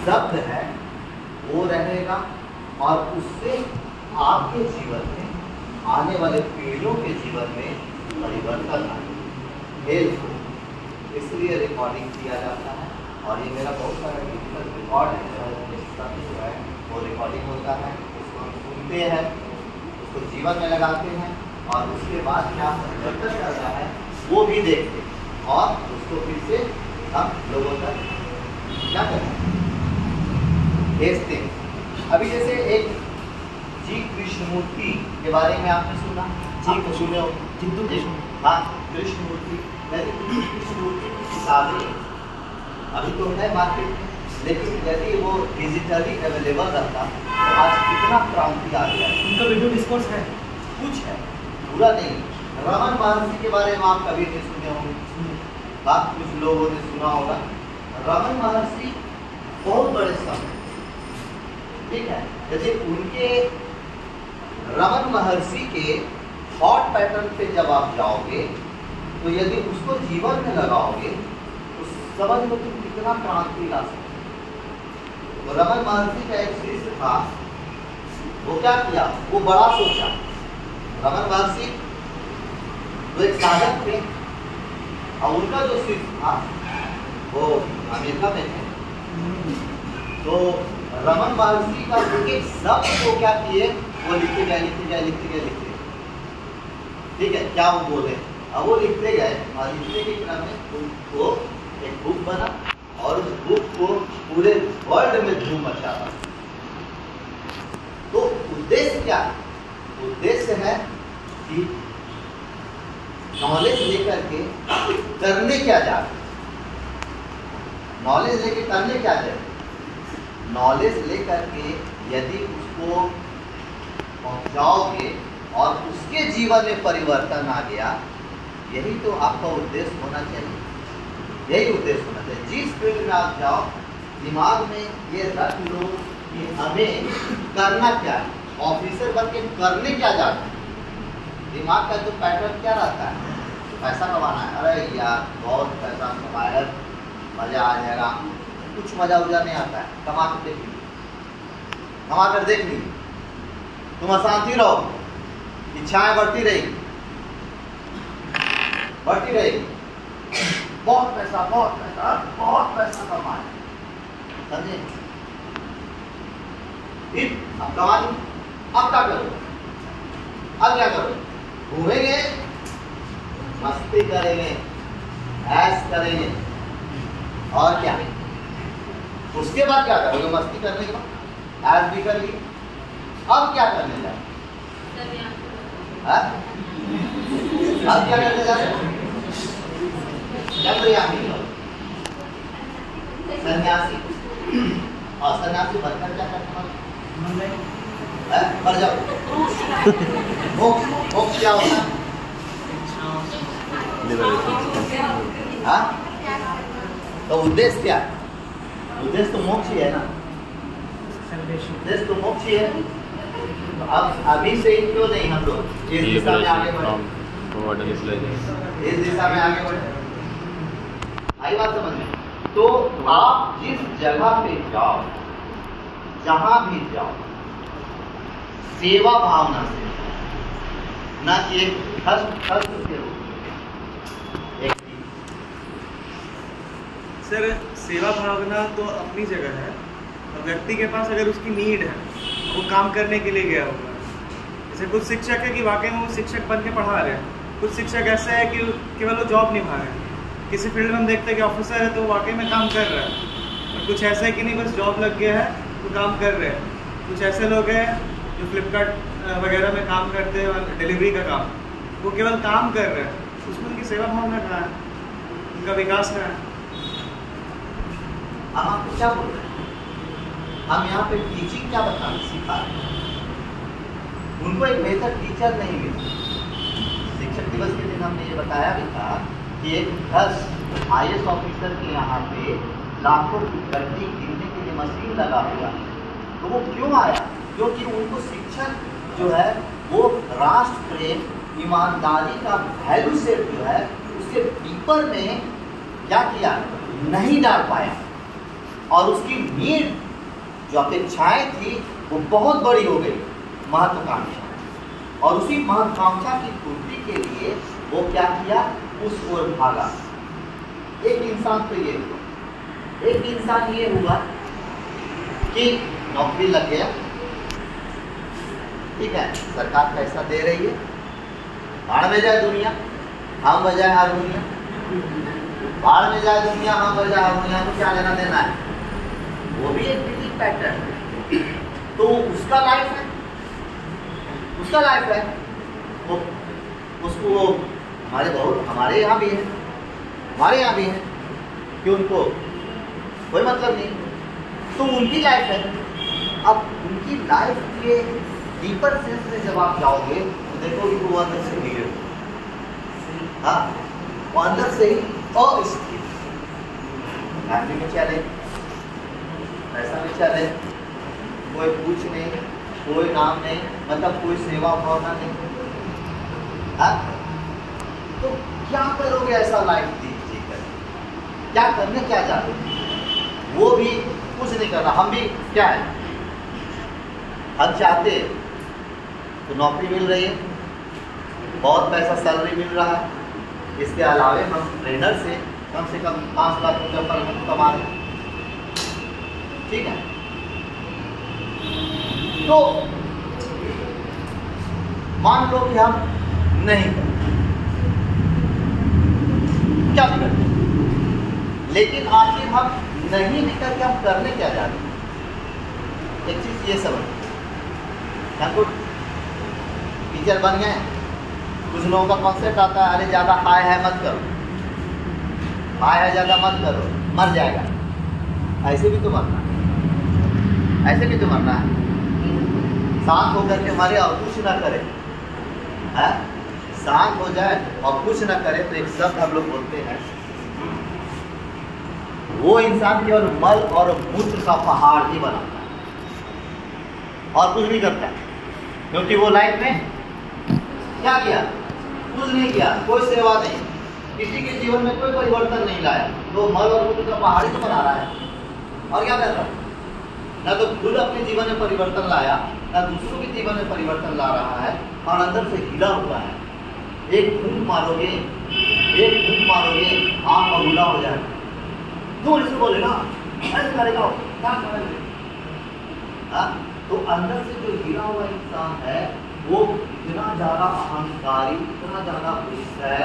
शब्द है वो रहेगा और उससे आपके जीवन में, आने वाले पीढ़ियों के जीवन में परिवर्तन आए, हेल्प हो, इसलिए रिकॉर्डिंग किया जाता है। और ये मेरा बहुत सारा डिजिटल रिकॉर्ड है, सब जो है वो रिकॉर्डिंग होता है, उसको हम सुनते हैं, उसको जीवन में लगाते हैं और उसके बाद क्या परिवर्तन करता है वो भी देखते हैं और उसको फिर से हम लोगों तक क्या करते हैं, भेजते हैं। अभी जैसे एक जी कृष्णमूर्ति के बारे में आपने सुना? जी तो सुने हो, हाँ कृष्णमूर्ति, कृष्णमूर्ति की किताबें अभी तो है मार्केट में, लेकिन यदि वो डिजिटली अवेलेबल रहता तो आज कितना क्रांति आ गया। उनका वीडियो डिस्कोर्स है, कुछ है, पूरा नहीं। रमन महर्षि के बारे में आप कभी नहीं सुने होंगे, बात कुछ लोगों ने सुना होगा। रमन महर्षि बहुत बड़े संत, ठीक है। यदि उनके रमन महर्षि के थॉट पैटर्न पे जब आप जाओगे तो यदि उसको जीवन में लगाओगे तो समझ लो तुम कितना क्रांति ला सकते। तो रमन महर्षि का एक शिष्य था, वो क्या किया, वो बड़ा सोचा। रमन महर्षि वो एक साधक थे और उनका जो शिष्य था वो अमेरिका में थे। तो रमन महर्षि का एक शब्द को क्या किए, वो लिखते गए, ठीक है, क्या वो बोले, अब वो लिखते गए और लिखने के क्रम में उनको एक बुक बना और उस बुक को पूरे वर्ल्ड में धूम मचाता। तो उद्देश्य क्या है? उद्देश्य है कि नॉलेज लेकर के करने क्या जाए, नॉलेज लेके करने क्या जाए, नॉलेज लेकर के यदि उसको पहुंचाओगे और उसके जीवन में परिवर्तन आ गया, यही तो आपका उद्देश्य होना चाहिए, यही उद्देश्य होना चाहिए। जिस फील्ड में आप जाओ, दिमाग में ये रख लो कि हमें करना क्या है, ऑफिसर बन के करने क्या जाता है। दिमाग का जो पैटर्न क्या रहता है, पैसा कमाना है, अरे यार बहुत पैसा कमाया, मजा आ जाएगा, कुछ मजा उजा नहीं आता है, कमा कर देख लीजिए, कमा कर देख लीजिए, तुम अशांति रहो, इच्छाएं बढ़ती रहेगी, बहुत पैसा कमाए, समझे? फिर अब कमा ली, अब क्या करो, अब क्या करो, घूमेंगे, मस्ती करेंगे, ऐश करेंगे, और क्या, उसके बाद क्या करोगे? मस्ती करने के बाद ऐश भी कर लिए, अब क्या करने जाए? अब क्या करने जाए? सन्यासी, और सन्यासी बनकर क्या करना है? मर जाओ। मोक्ष क्या होता है? हाँ, तो उद्देश्य क्या है? उद्देश्य तो मोक्ष ही है ना, उद्देश्य तो मोक्ष ही है। तो अब अभी से ही क्यों नहीं हम लोग इस दिशा में आगे बढ़े, इस दिशा में आगे बढ़े, आई बात समझ में? तो आप जिस जगह पे जाओ, जहां भी जाओ, सेवा भावना से, न कि एक खर्च के रूप में। सर, सेवा भावना तो अपनी जगह है, व्यक्ति के पास अगर उसकी नीड है, वो काम करने के लिए गया होगा। जैसे कुछ शिक्षक है कि वाकई में वो शिक्षक बन के पढ़ा रहे हैं, कुछ शिक्षक ऐसे है कि केवल वो जॉब निभा रहे हैं। किसी फील्ड में हम देखते हैं कि ऑफिसर है तो वो वाकई में काम कर रहा है, और कुछ ऐसा है कि नहीं बस जॉब लग गया है तो काम कर रहे हैं। कुछ ऐसे लोग हैं जो फ्लिपकार्ट वगैरह में काम करते हैं, डिलीवरी का काम, वो केवल काम कर रहे हैं, उसमें उनकी सेवा भावना कहाँ है, उनका विकास कहाँ है? हम आपको क्या बोल रहे हैं? हम यहाँ पे टीचिंग क्या सिखा रहे हैं? उनको एक बेहतर टीचर नहीं मिला। शिक्षक दिवस के दिन हमने ये बताया भी था कि एक 10 IAS ऑफिसर के यहाँ पे लाखों की गर्दी गिनने के लिए मशीन लगा हुआ है। तो वो क्यों आया? क्योंकि उनको शिक्षक जो है वो राष्ट्र प्रेम, ईमानदारी का वैल्यू सेट जो है उसके डीपर में क्या किया नहीं डाल पाया। और उसकी नीड जो अपेक्षाएं थी वो बहुत बड़ी हो गई, महत्वाकांक्षा। और उसी महत्वाकांक्षा की पूर्ति के लिए वो क्या किया, उस ओर भागा। एक इंसान तो ये हुआ, एक इंसान ये हुआ कि नौकरी लग गया, ठीक है, सरकार पैसा दे रही है, भाड़ में जाए दुनिया, हम बजाए हारमोनियम, भाड़ में जाए दुनिया, हम बजाए हारमोनियम, तो क्या लेना देना है, वो भी एक बिलीफ पैटर्न। तो उसका लाइफ है, उसका लाइफ है, वो उसको हमारे यहाँ भी है, हमारे यहाँ भी है कि उनको कोई मतलब नहीं, तो उनकी लाइफ है। अब उनकी लाइफ के डीपर सेंस में जब आप जाओगे तो देखोगे कि वो अंदर से गिरे, हाँ, वो अंदर से ही अस्थिर, फैमिली में चले, पैसा में चले, कोई कुछ नहीं, कोई नाम नहीं, मतलब कोई सेवा भावना नहीं, हाँ? तो क्या करोगे ऐसा लाइफ जीकर, क्या करने क्या जाते, वो भी कुछ नहीं करना। हम भी क्या है, हम चाहते तो नौकरी मिल रही है, बहुत पैसा सैलरी मिल रहा है, इसके अलावे हम ट्रेनर से कम 5 लाख रुपये पर मंथ कमा रहे हैं, ठीक है। तो मान लो कि हम नहीं करते, क्या भी करते, लेकिन आखिर हम नहीं भी करके हम करने क्या जा रहे हैं। एक चीज ये समझ, हमको टीचर बन गए, कुछ लोगों का कॉन्सेप्ट आता है, अरे ज़्यादा हाई है मत करो, हाई है ज़्यादा मत करो, मर जाएगा। ऐसे भी तो मरना है, ऐसे भी तो मरना है, शांत होकर के मरे और कुछ ना करे, है, शांत हो जाए और कुछ ना करे तो एक शब्द हम लोग बोलते हैं, वो इंसान केवल मल और मूत्र का पहाड़ ही बनाता है और कुछ नहीं करता, क्योंकि वो लाइफ में क्या किया, कुछ नहीं किया, कोई सेवा नहीं, किसी के जीवन में कोई परिवर्तन नहीं लाया, तो मल और मूत्र का पहाड़ ही तो बना रहा है। और क्या कर रहा है, ना तो खुद अपने जीवन में परिवर्तन लाया, ना दूसरों के जीवन में परिवर्तन ला रहा है, और अंदर से हिला हुआ है। एक फूंक मारोगे, एक फूंक मारोगे, आँख बबूला हो जाएगा, जोर से बोले ना, ऐसे करेगा क्या करेंगे, हाँ? तो अंदर से जो हिला हुआ इंसान है वो इतना ज़्यादा अहंकारी, इतना ज़्यादा है,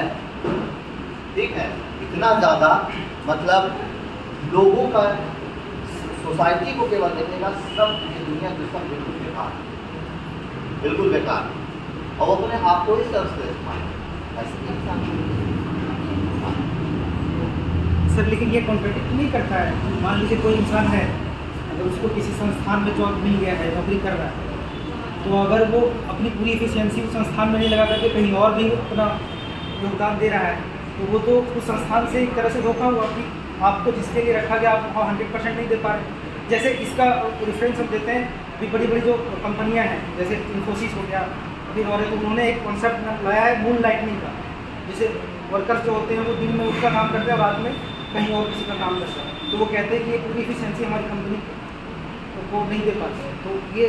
ठीक है, इतना ज़्यादा, मतलब लोगों का, सोसाइटी को केवल देखेगा, सब ये दुनिया जो सब बिल्कुल बेकार, बिल्कुल बेकार, और वो अपने आप को ही सर्वश्रेष्ठ माने, ऐसे इंसान। सर लेकिन ये कॉन्ट्रडिक्ट नहीं करता है, मान लीजिए कोई इंसान है, अगर उसको किसी संस्थान में जॉब मिल गया है, नौकरी कर रहा है, तो अगर वो अपनी पूरी एफिशिएंसी उस संस्थान में नहीं लगा करके कहीं और भी अपना योगदान दे रहा है, तो वो तो उस संस्थान से एक तरह से धोखा हुआ कि आपको जिसके लिए रखा गया आप वहाँ 100% नहीं दे पा रहे। जैसे इसका रेफरेंस हम देते हैं, अभी बड़ी बड़ी जो कंपनियाँ हैं, जैसे इन्फोसिस हो गया, अभी और तो उन्होंने एक कॉन्सेप्ट लाया है मून लाइटनिंग का, जैसे वर्कर्स जो होते हैं वो दिन में उसका काम करते हैं, रात में कहीं और किसी का काम करता है, तो वो कहते हैं कि ये पूरी एफिशिएंसी हमारी कंपनी को नहीं दे पाते हैं। तो ये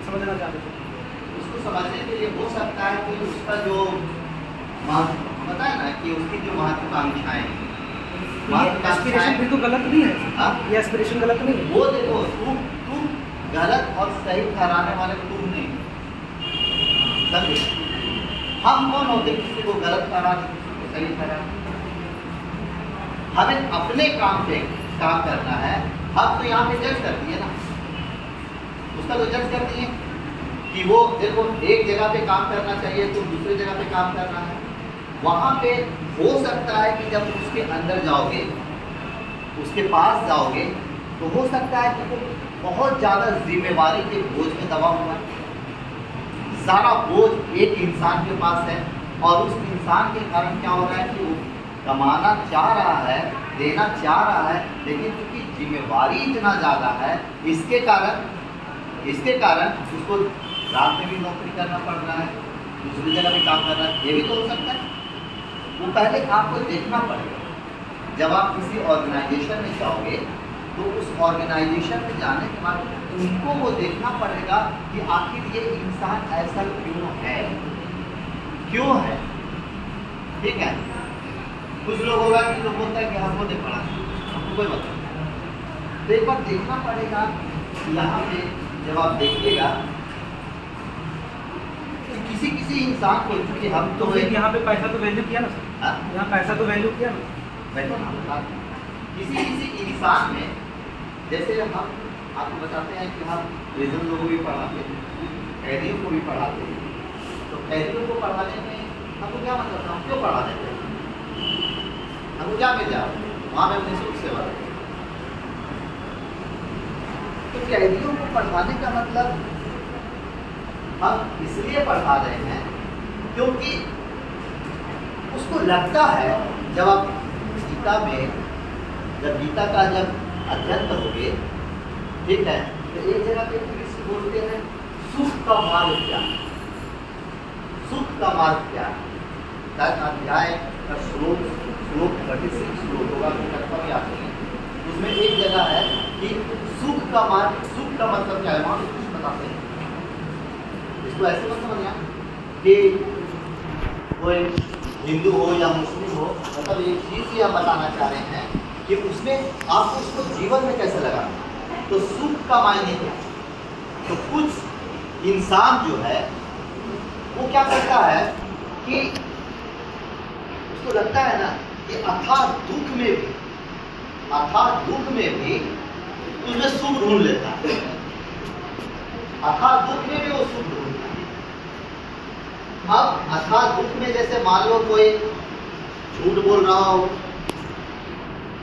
समझना चाहते थे। उसको समझने के लिए हो सकता है कि उसका जो पता है ना कि उसकी जो महत्वाकांक्षाएं, एस्पिरेशन बिल्कुल गलत नहीं है, ये एस्पिरेशन गलत नहीं है। वो देखो, तुम गलत और सही ठहराने वाले तुम नहीं, समझे? हम कौन होते किसी को गलत ठहराने, किसी को सही ठहराने? हमें अपने काम पे काम करना है। हम तो यहाँ पे जज करती है ना, उसका तो जज करती है कि वो देखो एक जगह पे काम करना चाहिए तो दूसरी जगह पे काम करना है। वहाँ पे हो सकता है कि जब उसके अंदर जाओगे, उसके पास जाओगे, तो हो सकता है कि वो बहुत ज़्यादा जिम्मेवारी के बोझ में दबा हुआ है। सारा बोझ एक इंसान के पास है और उस इंसान के कारण क्या हो रहा है कि वो कमाना चाह रहा है, देना चाह रहा है, लेकिन क्योंकि जिम्मेवारी इतना ज़्यादा है, इसके कारण उसको रात में भी नौकरी करना पड़ रहा है, दूसरी जगह भी काम करना है। ये भी तो हो सकता है। वो पहले आपको देखना पड़ेगा। जब आप किसी ऑर्गेनाइजेशन में जाओगे तो उस ऑर्गेनाइजेशन में जाने के बाद उनको वो देखना पड़ेगा कि आखिर ये इंसान ऐसा क्यों है, क्यों है। ठीक है, कुछ लोग होगा कि लोग बोलता है कि हमको नहीं पढ़ा, हमको कोई मतलब नहीं। तो एक बार देखना पड़ेगा यहाँ पे, जब आप देखिएगा कि किसी किसी इंसान को, क्योंकि हम तो फिर यहाँ पे पैसा तो वैल्यू किया ना सर, हाँ? यहाँ पैसा तो वैल्यू किया ना। किसी किसी इंसान में, जैसे हम आपको बताते हैं कि हम प्रिजन लोगों को भी पढ़ाते हैं, कैदियों को भी पढ़ाते हैं। तो कैदियों को पढ़ाने में हमको क्या मतलब था, हम क्यों पढ़ा देते हैं, हमको क्या मिल जाए वहाँ पे अपनी सुख सेवा। तो कैदियों को पढ़ाने का मतलब हम इसलिए पढ़ा रहे हैं क्योंकि उसको लगता है, जब आप गीता में, जब गीता का जब अध्ययन करोगे, ठीक है, तो एक जगह पे कृष्ण बोलते हैं सुख का मार्ग क्या, सुख का मार्ग क्या। अध्याय का श्लोक 36 श्लोक होगा, भी आते हैं, उसमें एक जगह है कि सुख का मार्ग, सुख का मतलब क्या है, वहाँ कुछ बताते हैं। इसको ऐसे मत समझना कि कोई हिंदू हो या मुस्लिम हो, मतलब एक चीज़ ही हम बताना चाह रहे हैं कि उसमें आपको उसको जीवन में कैसे लगाना। तो सुख का मायने क्या, तो कुछ इंसान जो है वो क्या करता है कि उसको लगता है ना कि अथाह दुख में भी, अथाह दुख में भी उसमें सुख ढूंढ लेता है, अथाह दुख में भी वो सुख ढूंढता है। अब अथाह दुख में जैसे मान लो कोई झूठ बोल रहा हो,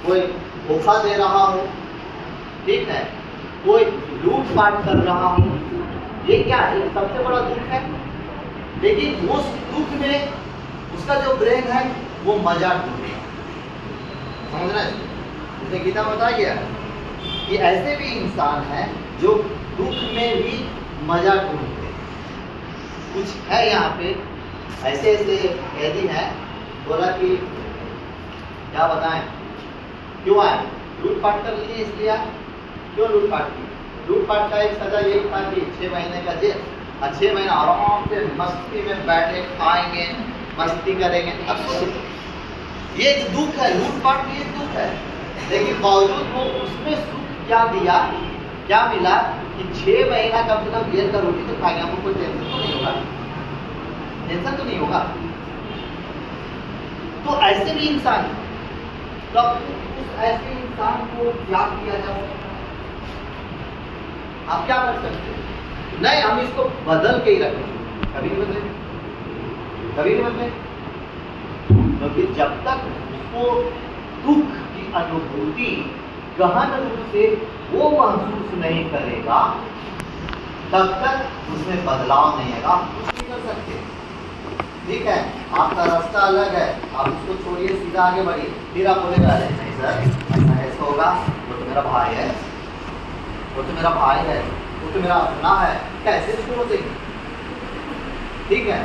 कोई धोखा दे रहा हो, ठीक है, कोई लूटपाट कर रहा हो, ये क्या है, सबसे बड़ा दुख है। लेकिन उस दुख में उसका जो ब्रेन है वो मजा ढूंढेगा, समझ रहे हैं। जैसे गीता में बताया गया कि ऐसे भी इंसान हैं जो दुख में भी मजा ढूंढते हैं। कुछ है यहाँ पे ऐसे ऐसे कैदी हैं, बोला कि क्या बताएं क्यों आए, लूटपाट कर लिए इसलिए आए। क्यों लूटपाट की, लूटपाट का एक सजा यही था कि 6 महीने का जेल, और 6 महीना आराम से मस्ती में बैठे खाएंगे, मस्ती करेंगे। अब सोचिए, ये एक दुख है, लूटपाट भी एक दुख है, लेकिन बावजूद वो उसमें सुख क्या दिया, क्या मिला कि 6 महीना कम से कम जेल का रोटी तो खाएंगे, हमको कोई टेंशन तो नहीं होगा, टेंशन तो नहीं होगा। तो ऐसे भी इंसान, तब उस ऐसे इंसान को क्या किया जाए, आप क्या कर सकते हैं, नहीं हम इसको बदल के ही रखें, कभी नहीं बदले, कभी नहीं बदले, क्योंकि जब तक उसको दुख की अनुभूति गहन रूप से वो महसूस नहीं करेगा, तब तक उसमें बदलाव नहीं आएगा, कुछ नहीं कर सकते। ठीक है, आपका रास्ता अलग है, आप उसको छोड़िए, सीधा आगे बढ़िए, फिर आप बोलेगा अरे नहीं सर ऐसा ऐसा होगा, वो तो मेरा भाई है, वो तो मेरा भाई है, वो तो मेरा अपना है, कैसे छोड़ देंगे। ठीक है,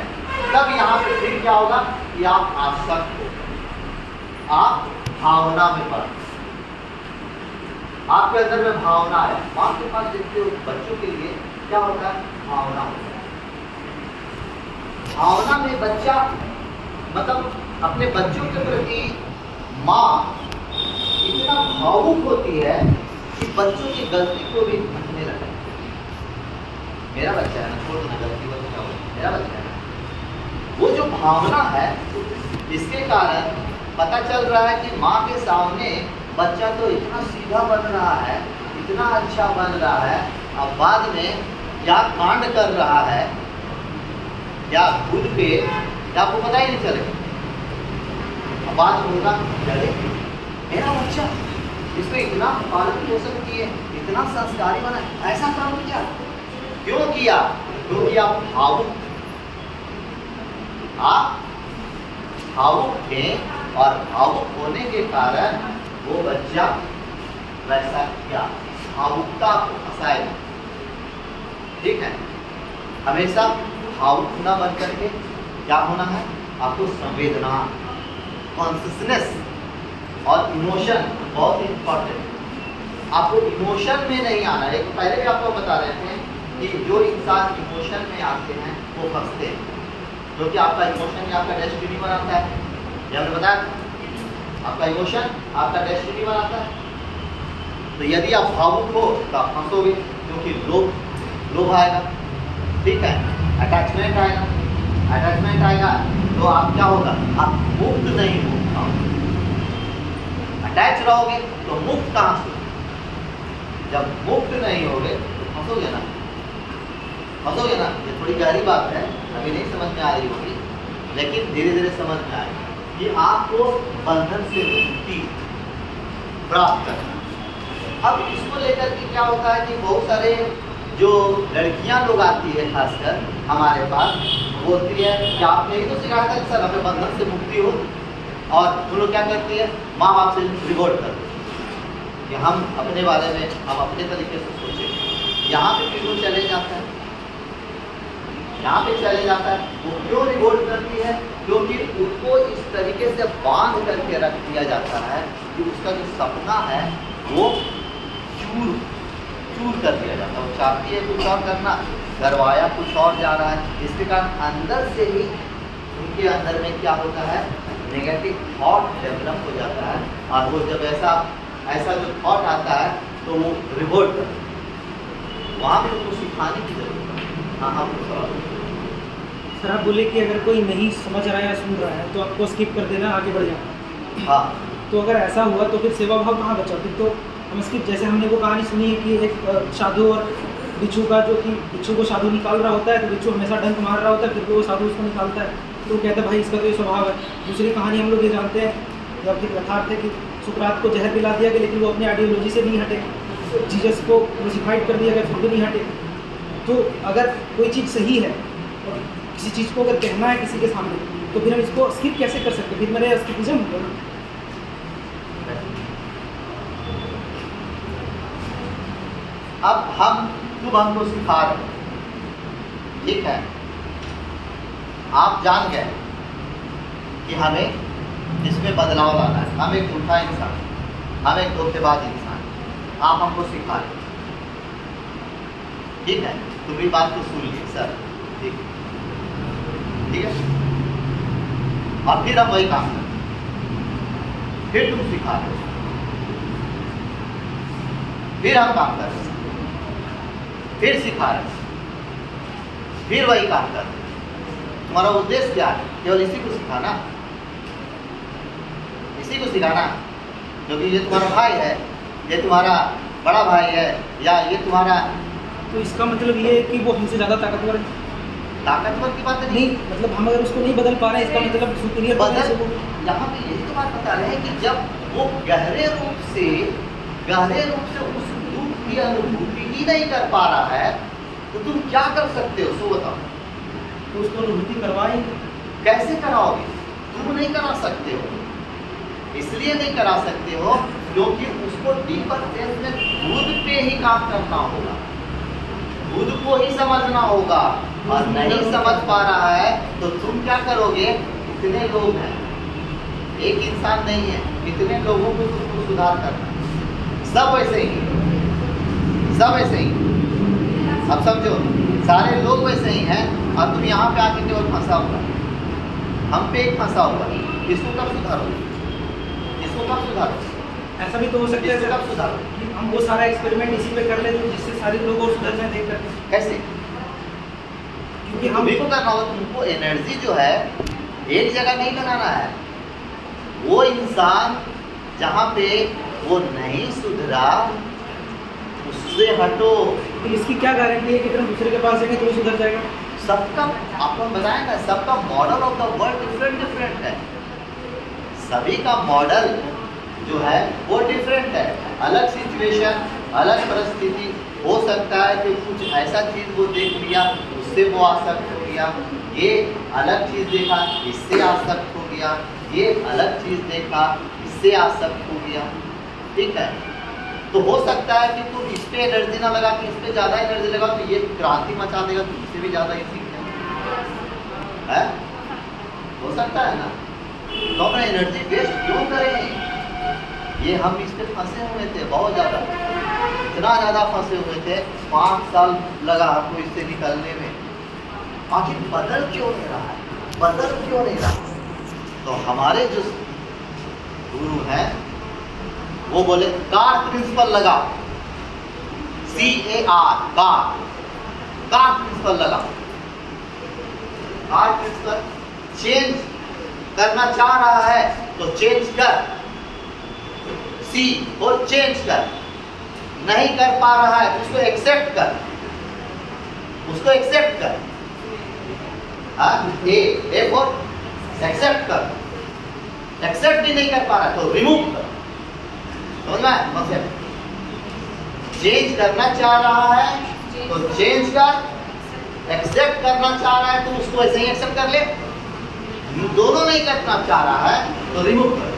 तब यहाँ पे फिर क्या होगा कि आप आसक्त हो, आप भावना में पड़, आपके अंदर में भावना है। माँ के पास देखते हो बच्चों के लिए क्या होता है, भावना होता है। भावना में बच्चा मतलब अपने बच्चों के प्रति माँ इतना भावुक होती है कि बच्चों की गलती को भी ढकने लगे। मेरा बच्चा है ना, छोड़ ना गलती को, क्या हो, मेरा बच्चा है। वो जो भावना है, इसके कारण पता चल रहा है कि माँ के सामने बच्चा तो इतना सीधा बन रहा है, इतना अच्छा बन रहा है, अब बाद में क्या कांड कर रहा है, क्या खुद पे, क्या आपको पता ही नहीं चलेगा। अब बात होगा, अरे मेरा बच्चा, इसको इतना पालन पोषण किए, इतना संस्कारी बना, ऐसा काम किया, क्यों किया, क्योंकि आप भावुक, आप भावुक थे, और भावुक होने के कारण वो बच्चा वैसा किया, भावुकता को फंसाएगा। ठीक है, हमेशा भावुक न बन करके क्या होना है, आपको संवेदना, कॉन्शियसनेस और इमोशन बहुत इंपॉर्टेंट। आपको इमोशन में नहीं आना है। एक पहले भी आपको बता रहे थे कि जो इंसान इमोशन में आते हैं वो फंसते हैं, क्योंकि आपका इमोशन ही आपका डेस्टिनी बनाता है। ये हमने बताया, आपका इमोशन आपका डेस्टिनी बनाता है। तो यदि आप भावुक हो तो आप फंसोगे, क्योंकि लोभ आएगा, ठीक है, अटैचमेंट आएगा, अटैचमेंट आएगा तो आप क्या होगा, आप मुक्त नहीं हो पाओगे। अटैच रहोगे तो मुक्त कहाँ से? जब मुक्त नहीं होगे तो फंसोगे ना, फंसोगे ना। ये थोड़ी गहरी बात है, अभी नहीं समझ में आ रही होगी, लेकिन धीरे धीरे समझ में आएगा कि आपको बंधन से मुक्ति प्राप्त करना। अब इसको लेकर के क्या होता है कि बहुत सारे जो लड़कियां लोग आती है खासकर हमारे पास, बोलती है कि आपने ही तो सिखाया था कि सर हमें बंधन से मुक्ति हो, और वो लोग क्या करती है, माँ बाप से रिवोल्ट करती है कि हम अपने बारे में हम अपने तरीके से सोचें। यहाँ पे फिर वो चले जाता है, यहाँ पे चले जाता है। वो क्यों रिवोल्ट करती है? क्योंकि उसको इस तरीके से बांध करके रख दिया जाता है कि उसका जो सपना है वो चूर कर दिया जाता है। वो चाहती है कुछ और करना, करवाया कुछ और जा रहा है। इसके कारण अंदर से ही उनके अंदर में क्या होता है, नेगेटिव थॉट डेवलप हो जाता है, और वो जब ऐसा जो थॉट आता है तो वो रिवोल्ट करता है। वहाँ पे उनको सिखाने की जरूरत है। हाँ हाँ सर, आप बोले कि अगर कोई नहीं समझ रहा है या सुन रहा है तो आपको स्किप कर देना, आगे बढ़ जाना। हाँ, तो अगर ऐसा हुआ तो फिर सेवा भाव कहाँ बचा? फिर तो हम स्किप, जैसे हमने वो कहानी सुनी है कि एक साधु और बिच्छू का, जो कि बिच्छू को साधु निकाल रहा होता है तो बिच्छू हमेशा डंक मार रहा होता है, फिर वो साधु उसको निकालता है, तो वो कहता है भाई इसका तो ये स्वभाव है। दूसरी कहानी हम लोग ये जानते हैं, जब कि यथार्थ है कि सुकरात को जहर पिला दिया गया, लेकिन वो अपनी आइडियोलॉजी से नहीं हटे, जीसस को क्रूसिफाइड कर दिया गया, फिर भी नहीं हटे। तो अगर कोई चीज़ सही है और किसी चीज़ को अगर कहना है किसी के सामने, तो फिर हम इसको स्किप कैसे कर सकते? फिर मेरे स्किपिज्म हो गया। अब तुम हमको सिखा रहे हो, ठीक है, आप जान गए कि हमें इसमें बदलाव लाना है, हम एक झूठा इंसान, हम एक धोखेबाज इंसान, आप हमको सिखा रहे हो, ठीक है। तुम भी बात को सुन लिए सर, ठीक है, और फिर हम वही काम करें, फिर तुम सिखा रहे हो, फिर हम काम कर रहे हैं, फिर सिखा रहे हैं, फिर वही काम कर रहे हैं। तुम्हारा उद्देश्य क्या है? केवल इसी को सिखाना, इसी को सिखाना, क्योंकि ये तुम्हारा भाई है, ये तुम्हारा बड़ा भाई है, या ये तुम्हारा, तो इसका मतलब ये है कि वो हमसे ज़्यादा ताकतवर है? ताकतवर की बात नहीं, मतलब हम अगर उसको नहीं बदल पा रहे हैं, इसका मतलब सुपीरियर बदल, यहाँ पे यही तो बात बता रहे हैं कि जब वो गहरे रूप से उस दुख की अनुभूति ही नहीं कर पा रहा है, तो तुम क्या कर सकते हो? सो बताओ। तो उसको अनुभूति करवाएं, कैसे कराओगे? तुम नहीं करा सकते हो, इसलिए नहीं करा सकते हो क्योंकि उसको डीपर सेंस में खुद पे ही काम करना होगा, खुद को ही समझना होगा, और नहीं समझ पा रहा है तो तुम क्या करोगे? कितने लोग हैं, एक इंसान नहीं है, कितने लोगों को तुमको सुधार करना है, सब वैसे ही, सब ऐसे ही। अब समझो, सारे लोग वैसे ही हैं, और तुम यहाँ पे आके केवल फंसा हुआ, हम पे एक फंसा हुआ, इसको कब सुधारोगे? इसको कब सुधारोगे? ऐसा भी तो हो सकता है इसको कब सुधारोगे? कि हम वो सारा एक्सपेरिमेंट इसी पे कर ले जिससे सारे लोग और सुधर जाए देख करके। कैसे? क्योंकि हम तुम्ही को करना होगा, तुमको एनर्जी जो है एक जगह नहीं लगाना है। वो इंसान जहाँ पे वो नहीं सुधरा, उससे हटो। तो इसकी क्या गारंटी है कि अगर हम दूसरे के पास जाएंगे तो वो सुधर जाएगा? सबका, आपको बताया ना, सबका model of the world different है। सभी का मॉडल जो है वो डिफरेंट है। अलग सिचुएशन, अलग परिस्थिति, हो सकता है कि कुछ ऐसा चीज़ वो देख लिया, उससे वो आसक्त हो गया, ये अलग चीज़ देखा, इससे आसक्त हो गया, ये अलग चीज़ देखा, इससे आसक्त हो गया, ठीक है। तो हो सकता है कि तुम इस पे एनर्जी ना लगा के इस पे ज़्यादा एनर्जी लगा, तो ये क्रांति मचा देगा, तुम इससे भी ज़्यादा ही सीखना है, हो सकता है ना। तो अपना एनर्जी वेस्ट क्यों करें? ये हम इस पे फंसे हुए थे बहुत ज़्यादा। इतना ज़्यादा फंसे हुए थे, 5 साल लगा आपको इससे निकलने में। आखिर बदल क्यों नहीं रहा है, बदल क्यों नहीं रहा? तो हमारे जो गुरु हैं वो बोले कार प्रिंसिपल लगाओ, CAR, कार प्रिंसिपल लगाओ। कार प्रिंसिपल चेंज करना चाह रहा है तो चेंज कर, सी और चेंज कर। नहीं कर पा रहा है उसको एक्सेप्ट कर, उसको एक्सेप्ट कर। ए और एक्सेप्ट कर, एक्सेप्ट भी नहीं कर पा रहा है तो रिमूव कर। समझ में? मतलब चेंज करना चाह रहा है तो चेंज कर, एक्सेप्ट करना चाह रहा है तो उसको ऐसे ही एक्सेप्ट कर ले। दोनों नहीं करना चाह रहा है तो रिमूव कर।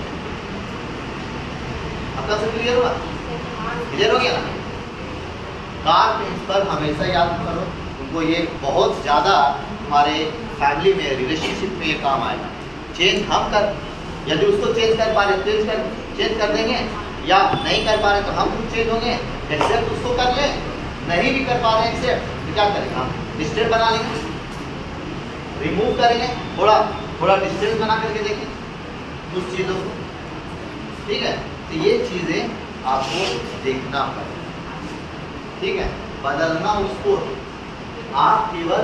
आपका सब क्लियर हुआ? क्लियर हो गया ना? कार प्रिंसिपल हमेशा याद करो, उनको ये बहुत ज़्यादा हमारे फैमिली में, रिलेशनशिप में ये काम आएगा। चेंज हम कर, यदि उसको चेंज कर पा रहे चेंज कर देंगे, या नहीं कर पा रहे तो हम खुद चेंज होंगे। एक्सेप्ट उसको कर ले, नहीं भी कर पा रहे एक्सेप्ट तो क्या करेंगे? हम डिस्टेंस बना लेंगे, रिमूव करेंगे, थोड़ा डिस्टेंस बना करके देखें उस चीज़ों को। ठीक है, तो ये चीज़ें आपको देखना पड़ेगा। ठीक है, बदलना उसको आप केवल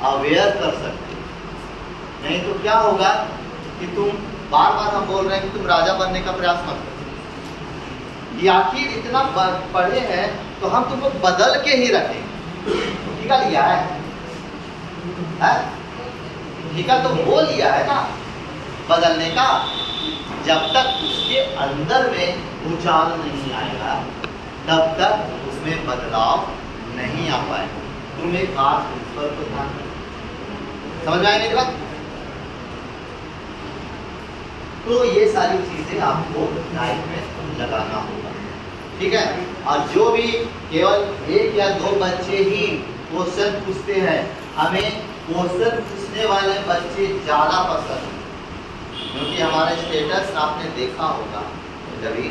अवेयर कर सकते हो, नहीं तो क्या होगा कि तुम बार बार हम बोल रहे हैं कि तुम राजा बनने का प्रयास मत करो। ये आखिर इतना पढ़े हैं तो हम तुमको बदल के ही रखेंगे। ठीका लिया है? ठीका तो वो लिया है ना बदलने का। जब तक उसके अंदर में उछाल नहीं आएगा तब तक उसमें बदलाव नहीं आ पाएगा। तुम एक बात प्रिंसिपल को ध्यान समझ में आए मेरी बात? तो ये सारी चीजें आपको लाइफ में लगाना होगा। ठीक है, और जो भी केवल 1 या 2 बच्चे ही क्वेश्चन पूछते हैं, हमें क्वेश्चन पूछने वाले बच्चे ज़्यादा पसंद हैं। क्योंकि हमारा स्टेटस आपने देखा होगा कभी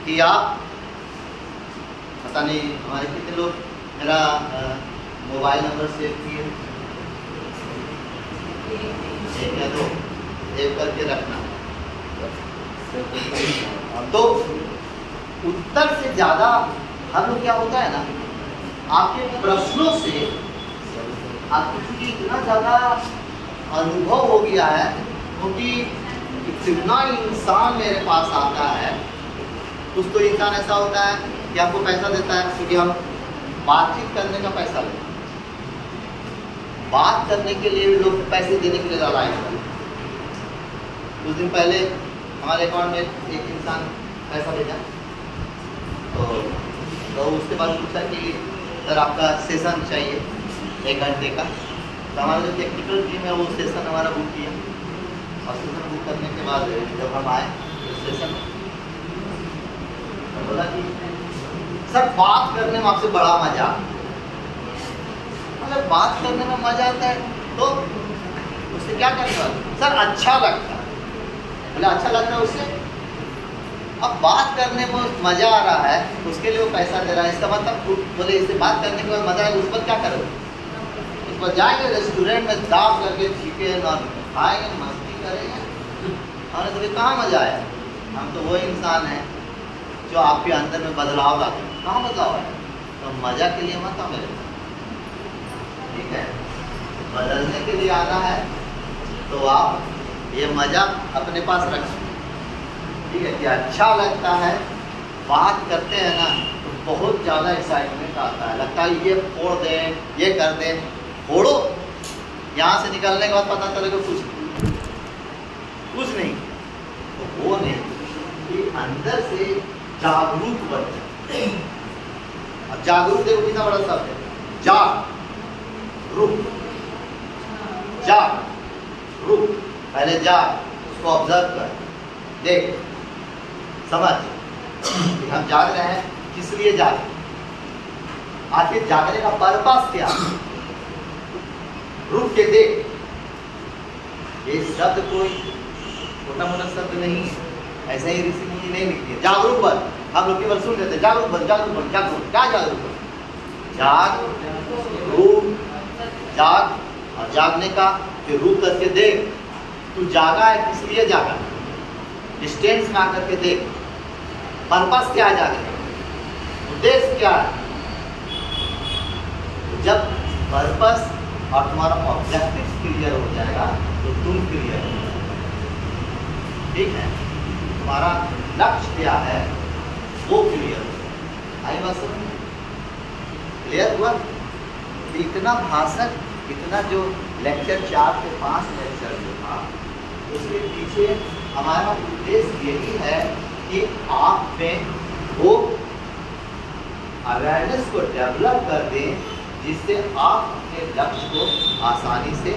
कि आप पता नहीं हमारे कितने लोग मेरा मोबाइल नंबर सेव किए, 1 या 2 सेव करके रखना। तो उत्तर से ज़्यादा हम लोग क्या होता है ना, आपके प्रश्नों से आपको चूँकि इतना ज़्यादा अनुभव हो गया है, क्योंकि इतना इंसान मेरे पास आता है। कुछ तो इंसान ऐसा होता है कि आपको पैसा देता है क्योंकि हम बातचीत करने का पैसा लेते हैं। बात करने के लिए लोग पैसे देने के लिए लड़ाई करते हैं। कुछ दिन पहले हमारे अकाउंट में एक इंसान पैसा भेजा, तो उसके बाद पूछा कि सर आपका सेशन चाहिए 1 घंटे का। तो हमारा जो टेक्निकल टीम है वो सेशन हमारा बुक किया, और सेशन बुक करने के बाद जब हम आए तो सेशन तो बोला कि सर बात करने में आपसे बड़ा मजा, अगर बात करने में मजा आता है तो उससे क्या करना सर अच्छा लगता है। बोला अच्छा लगता है उससे, अब बात करने में मजा आ रहा है उसके लिए वो पैसा दे रहा है। इसका मतलब बोले इससे बात करने के बाद मजा है, उस पर क्या करोगे? उस पर जाएंगे रेस्टोरेंट में दाब करके चिकन और खाएंगे, मस्ती करेंगे। हमने तो कहाँ मजा आया? हम तो वो इंसान हैं जो आपके अंदर में बदलाव लाते हैं। कहाँ बदलाव है? तो मजा के लिए मत आओ मेरे, ठीक है? बदलने के लिए आना है तो आप ये मजा अपने पास रखें। ठीक है कि अच्छा लगता है, बात करते हैं ना तो बहुत ज़्यादा एक्साइटमेंट आता है, लगता है ये फोड़ दें, ये कर दें। फोड़ो, यहाँ से निकलने के बाद पता चलेगा कुछ नहीं। तो वो नहीं कि अंदर से जागरूक बन जाए। अब जागरूक देखो कितना बड़ा शब्द है, जागरूक, जागरूक। पहले जाग, उसको ऑब्जर्व कर, देख, समझ कि हम जाग रहे हैं, किस लिए जाग, आखिर जागने का पर्पस क्या? रुक के देख। ये शब्द कोई छोटा मोटा शब्द नहीं है, ऐसे ही ऋषि मुनि नहीं लिखते। जागरूक बन, हम लोग केवल सुन लेते जागरूक बन, जागरूक बन, जागरूक बन। क्या जागरूक बन? जाग, रूप, जाग और जागने का फिर रूप करके देख। तू जागा है, किस लिए जागा? डिस्टेंस में आकर के देख, पर्पस क्या है जागने का, उद्देश्य क्या है। जब पर्पस और तुम्हारा ऑब्जेक्टिव क्लियर हो जाएगा तो तुम क्लियर हो जाएगा। ठीक है, तुम्हारा लक्ष्य क्या है वो क्लियर हो। आई बात समझ? क्लियर हुआ? इतना भाषण, इतना जो लेक्चर 4 से 5 लेक्चर जो था उसके पीछे हमारा उद्देश्य यही है कि आप में वो अवेयरनेस को डेवलप कर दें जिससे आप अपने लक्ष्य को आसानी से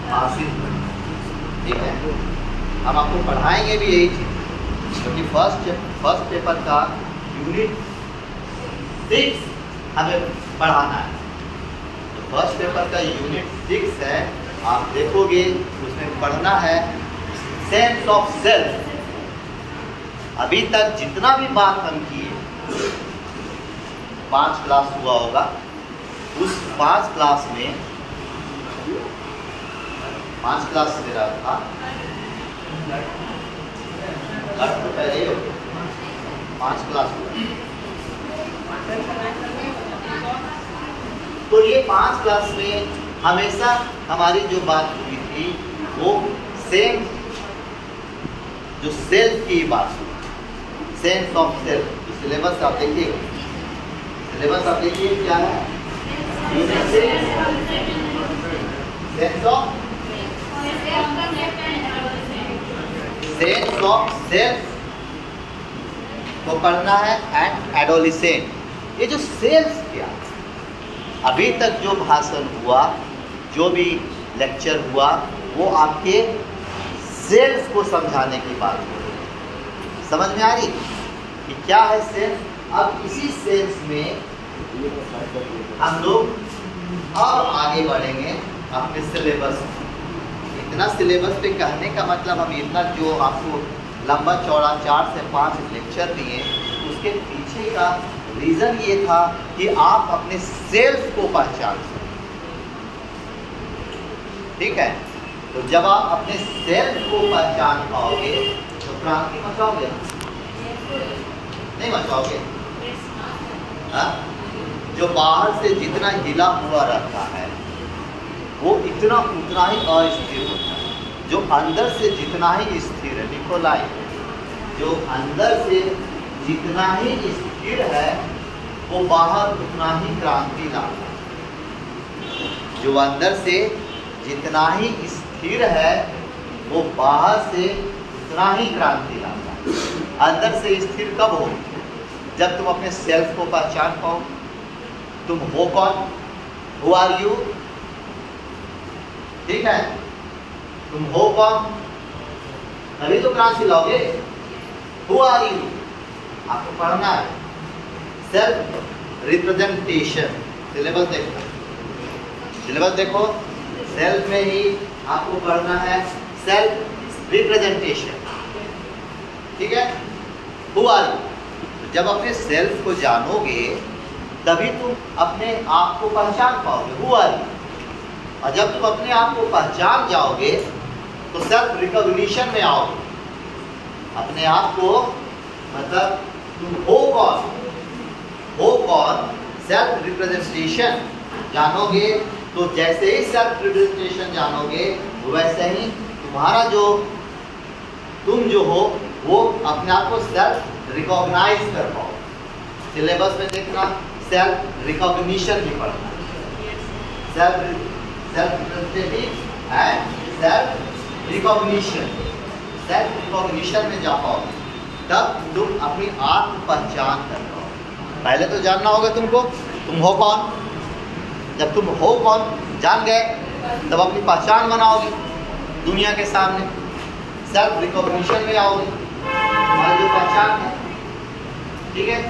हासिल करें। ठीक है, हम आपको पढ़ाएंगे भी यही चीज़, क्योंकि फर्स्ट पेपर का यूनिट 6 हमें पढ़ाना है। तो फर्स्ट पेपर का यूनिट 6 है, आप देखोगे उसमें पढ़ना है सेंस ऑफ सेल्फ। अभी तक जितना भी बात हम किए, 5 क्लास हुआ होगा, उस 5 क्लास में 5 क्लास मेरा था, तो पहले 5 क्लास हुआ। तो ये 5 क्लास में हमेशा हमारी जो बात हुई थी वो सेम जो सेल्फ की बात हुई, सेंस ऑफ सेल्फ। तो सिलेबस आप देखिए, सिलेबस आप देखिए क्या है, सेंस ऑफ सेल्फ को पढ़ना है एंड एडोलिसेंट। ये जो सेल्फ क्या, अभी तक जो भाषण हुआ, जो भी लेक्चर हुआ, वो आपके सेल्फ को समझाने की बात हो रही। समझ में आ रही कि क्या है सेल्फ? अब इसी सेल्फ में हम लोग अब आगे बढ़ेंगे अपने सिलेबस। इतना सिलेबस पे कहने का मतलब हम इतना जो आपको लंबा चौड़ा 4 से 5 लेक्चर दिए, उसके पीछे का रीज़न ये था कि आप अपने सेल्फ को पहचान सकें। ठीक है, तो जब आप अपने सेल्फ को पहचान पाओगे तो क्रांति मचाओगे, नहीं मचाओगे? हाँ? जो बाहर से जितना हिला हुआ रहता है वो इतना उतना ही अस्थिर होता है, जो अंदर से जितना ही स्थिर है, निकोलाई, जो अंदर से जितना ही स्थिर है वो बाहर उतना ही क्रांति लाता है। जो अंदर से जितना ही स्थिर है वो बाहर से उतना ही क्रांति लाता है। अंदर से स्थिर कब हो? जब तुम अपने सेल्फ को पहचान पाओ। तुम हो कौन? Who are you? ठीक है, तुम हो कौन, तभी तो क्रांति लाओगे। हु आर यू आपको पढ़ना है। सेल्फ रिप्रेजेंटेशन, सिलेबस देखो, सिलेबस देखो, सेल्फ में ही आपको पढ़ना है सेल्फ रिप्रेजेंटेशन। ठीक है, हु आर यू। जब अपने सेल्फ को जानोगे तभी तुम अपने आप को पहचान पाओगे, हु आर यू। और जब तुम अपने आप को पहचान जाओगे तो सेल्फ रिकॉग्निशन में आओगे। अपने आप को मतलब तुम हो कौन, हो कौन, सेल्फ रिप्रेजेंटेशन जानोगे तो जैसे ही सेल्फ रिप्रेजेंटेशन जानोगे वैसे ही तुम्हारा जो तुम जो हो वो अपने आप को सेल्फ रिकॉग्नाइज कर पाओ। सिलेबस में देखना सेल्फ रिकॉग्निशन भी पढ़ना, self representative and self recognition. Self recognition में जा पाओ तब तुम अपनी आत्म पहचान कर पाओ। पहले तो जानना होगा तुमको तुम हो कौन। जब तुम हो कौन जान गए तब अपनी पहचान बनाओगे दुनिया के सामने। सेल्फ रिकॉग्निशन में आओगे, तुम्हारी जो पहचान है। ठीक है,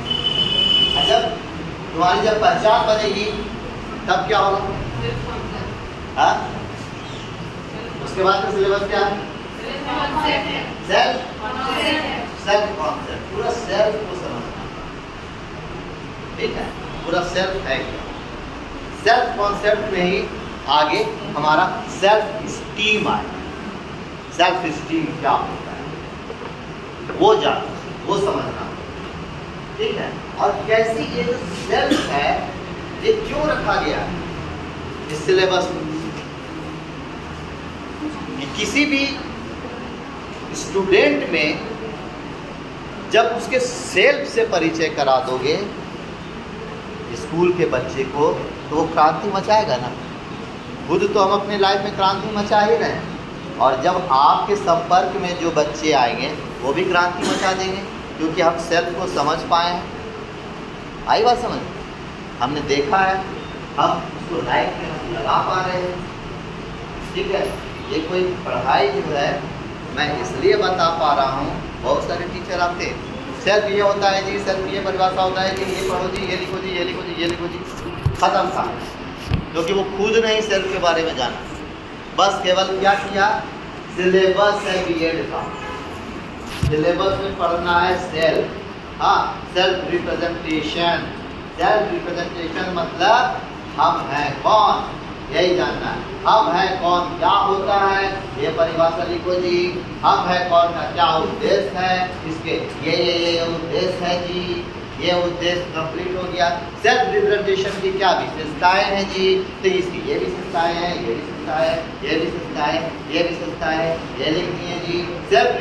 जब तुम्हारी जब पहचान बनेगी तब क्या होगा? हाँ, उसके बाद का सिलेबस क्या है? Self concept. पूरा सेल्फ को समझना। ठीक है, पूरा सेल्फ है क्या। सेल्फ कॉन्सेप्ट में ही आगे हमारा सेल्फ स्टीम आए। सेल्फ स्टीम क्या होता है वो जानना, वो समझना, ठीक है। और कैसी ये जो सेल्फ है ये क्यों रखा गया है इस सिलेबस में, कि किसी भी स्टूडेंट में जब उसके सेल्फ से परिचय करा दोगे स्कूल के बच्चे को तो वो क्रांति मचाएगा ना। खुद तो हम अपने लाइफ में क्रांति मचा ही रहे हैं, और जब आपके संपर्क में जो बच्चे आएंगे वो भी क्रांति मचा देंगे, क्योंकि हम सेल्फ को समझ पाए हैं। आई बात समझ, हमने देखा है, हम उसको लाइफ में हम लगा पा रहे हैं, ठीक है। ये कोई पढ़ाई जो है मैं इसलिए बता पा रहा हूँ, बहुत सारे टीचर आते हैं सेल्फ ये होता है जी, सेल्फ ये परिभाषा होता है जी, ये पढ़ो जी, ये लिखो जी, ये लिखो जी, ये लिखो जी, खत्म था। क्योंकि वो खुद नहीं सेल्फ के बारे में जाना, बस केवल क्या किया, सिलेबस है बीएड का, सिलेबस में पढ़ना है सेल्फ। हाँ, सेल्फ रिप्रेजेंटेशन। सेल्फ रिप्रेजेंटेशन मतलब हम हैं कौन, यही जानना है। हम हैं कौन क्या होता है ये परिभाषा लिखो जी। हम हैं कौन का क्या उद्देश्य है, इसके ये उद्देश्य है जी, ये उद्देश्य कंप्लीट हो गया। सेल्फ रिप्रेजेंटेशन की क्या विशेषताएं हैं जी, तो इसकी ये विशेषताएं हैं, ये विशेषताएं, ये विशेषताएं, ये विशेषताएं, ये लिखनी है जी। सेल्फ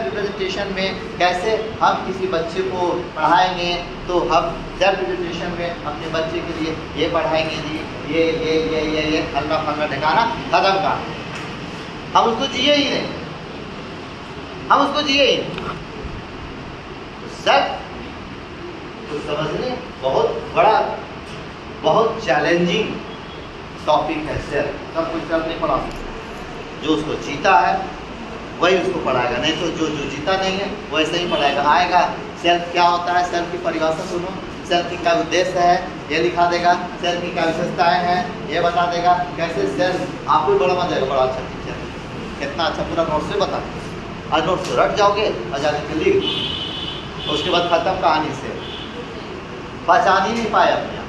रिप्रेजेंटेशन में कैसे हम किसी बच्चे को पढ़ाएंगे, तो हम सेल्फ रिप्रेजेंटेशन में अपने बच्चे के लिए ये पढ़ाएंगे जी, ये फलना फलना ठिकाना खत्म का। हम उसको जिए ही नहीं, हम उसको जिए ही नहीं। तो सेल्फ तो समझने बहुत बड़ा, बहुत चैलेंजिंग टॉपिक है सेल्फ। सब कुछ सेल्फ नहीं पढ़ा सकते, जो उसको जीता है वही उसको पढ़ाएगा, नहीं तो जो जीता नहीं है वैसे ही पढ़ाएगा। आएगा सेल्फ क्या होता है, सेल्फ की परिभाषा सुनो, सेल्फ की क्या उद्देश्य है ये लिखा देगा, सेल्फ की क्या विशेषताएं हैं ये बता देगा। कैसे सेल्फ, आपको बड़ा मजा आएगा, बड़ा अच्छा टीचर, कितना अच्छा पूरा नोट से बता। आज नोट से रट जाओगे और जाके लिख, उसके बाद खत्म कहानी से, पहचान ही नहीं पाए अपने आप।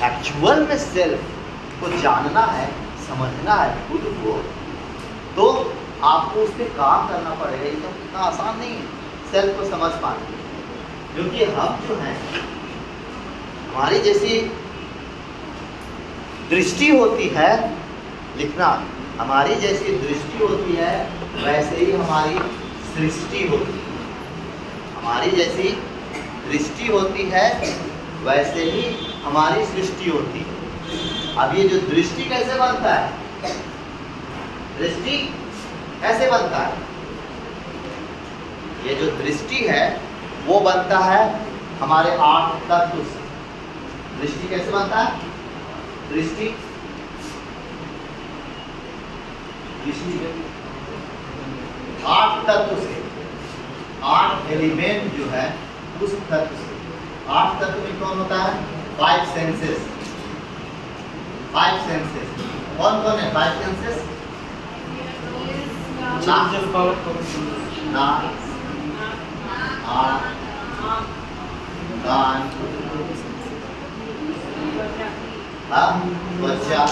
एक्चुअल में सेल्फ को जानना है, समझना है खुद को, तो आपको उस पर काम करना पड़ेगा। ये तो इतना आसान नहीं है सेल्फ को समझ पाना, क्योंकि हम जो हैं, हमारी जैसी दृष्टि होती है, लिखना, हमारी जैसी दृष्टि होती है वैसे ही हमारी सृष्टि होती है। हमारी जैसी दृष्टि होती है वैसे ही हमारी सृष्टि होती है। अब ये जो दृष्टि कैसे बनता है, दृष्टि कैसे बनता है, ये जो दृष्टि है वो बनता है हमारे 8 तत्व से। दृष्टि कैसे बनता है, दृष्टि 8 तत्व से, 8 एलिमेंट जो है उस तत्व से। 8 तत्व में कौन होता है, 5 सेंसेस। 5 सेंसेस कौन कौन है, 5 सेंसेस, कान, त्वचा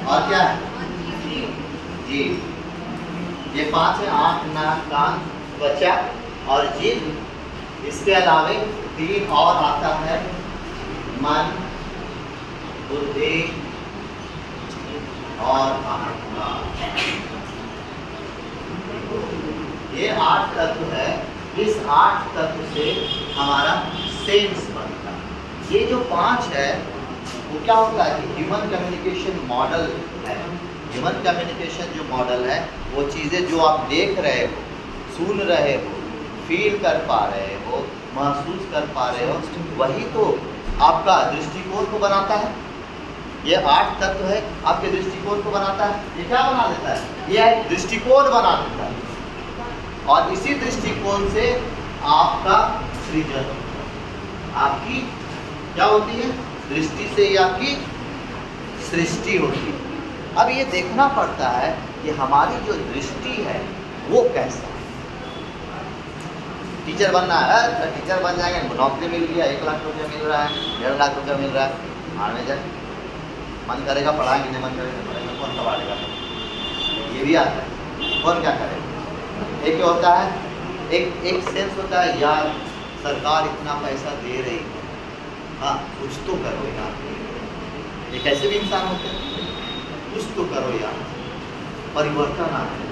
और क्या है जीभ। ये 5 है, आँख, नाक, कान, त्वचा और जीभ। इसके अलावे 3 और आता है, मन, बुद्धि और अहंकार। ये 8 तत्व है। इस 8 तत्व से हमारा सेंस बनता है। ये जो 5 है वो क्या होता है कि ह्यूमन कम्युनिकेशन मॉडल है। ह्यूमन कम्युनिकेशन जो मॉडल है वो चीज़ें जो आप देख रहे हो, सुन रहे हो, फील कर पा रहे हो, महसूस कर पा रहे हो, वही तो आपका दृष्टिकोण को बनाता है। ये 8 तत्व है आपके दृष्टिकोण को बनाता है। ये क्या बना देता है, ये दृष्टिकोण बना देता है, और इसी दृष्टिकोण से आपका सृजन, आपकी क्या होती है, दृष्टि से ही आपकी सृष्टि होती है। अब ये देखना पड़ता है कि हमारी जो दृष्टि है वो कैसा है। टीचर बनना है तो टीचर बन जाएंगे, नौकरी मिल गया, 1 लाख रुपया मिल रहा है, 1.5 लाख रुपया मिल रहा है, आने जाए मन करेगा पढ़ाएंगे, नहीं मन करेगा पढ़ाएंगे, कौन संभालेगा? ये भी आता है, कौन क्या करेगा? एक होता है, एक सेंस होता है यार सरकार इतना पैसा दे रही है, हाँ कुछ तो करो यार। एक ऐसे भी इंसान होते हैं, कुछ तो करो यार, परिवर्तन आ जाए।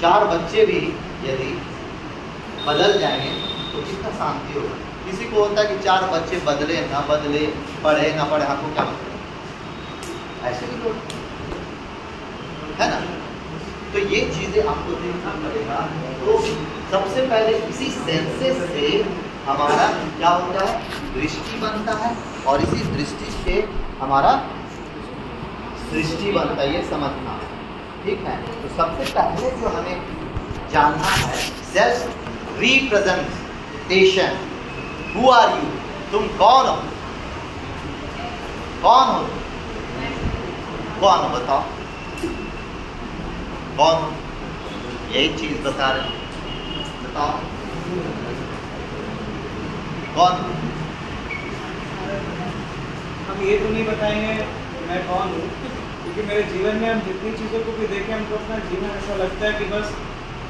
4 बच्चे भी यदि बदल जाएंगे तो कितना शांति होगा। किसी को होता है कि 4 बच्चे बदले ना बदले, पढ़े ना पढ़े, आपको क्या मतलब? ऐसे भी लोग है ना। तो ये चीजें आपको देखना पड़ेगा। तो सबसे पहले इसी सेंसेस से हमारा क्या होता है, दृष्टि बनता है, और इसी दृष्टि से हमारा सृष्टि बनता है, ये समझना, ठीक है। तो सबसे पहले जो हमें जानना है, self representation. Who are you, तुम कौन हो? कौन हो? कौन हो बताओ, कौन हो? यही चीज बता रहे हैं, बताओ कौन हो? हम ये तो नहीं बताएंगे मैं कौन हूँ, क्योंकि मेरे जीवन में हम जितनी चीज़ों को भी देखें, हमको अपना जीवन ऐसा लगता है कि बस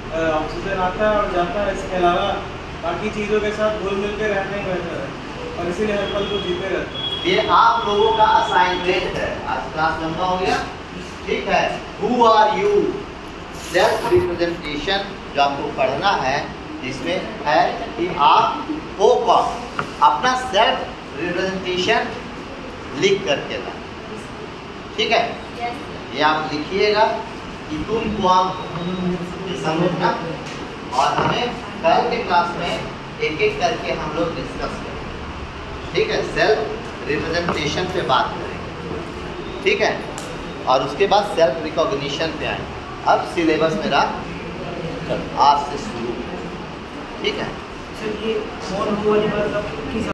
ऑक्सीजन आता है और जाता है, इसके अलावा बाकी चीज़ों के साथ घुल मिल के रहना ही बेहतर है, और इसीलिए हर पल को जीते रहते हैं। ये आप लोगों का असाइनमेंट है, आज क्लास लंबा हो गया, ठीक है। Who are you, self representation जो आपको पढ़ना है, जिसमें है कि आप हो कौन, अपना सेल्फ रिप्रेजेंटेशन लिख करके लाए, ठीक है। ये आप लिखिएगा कि तुम कौन हो, ये समझना। और हमें कल के क्लास में एक एक करके हम लोग डिस्कस करेंगे, ठीक है। सेल्फ रिप्रेजेंटेशन पे बात करेंगे, ठीक है। और उसके बाद सेल्फ रिकॉग्निशन पे आएंगे। अब सिलेबस मेरा आज से शुरू, ठीक है। सर ये कौन हो वाली बात आप किस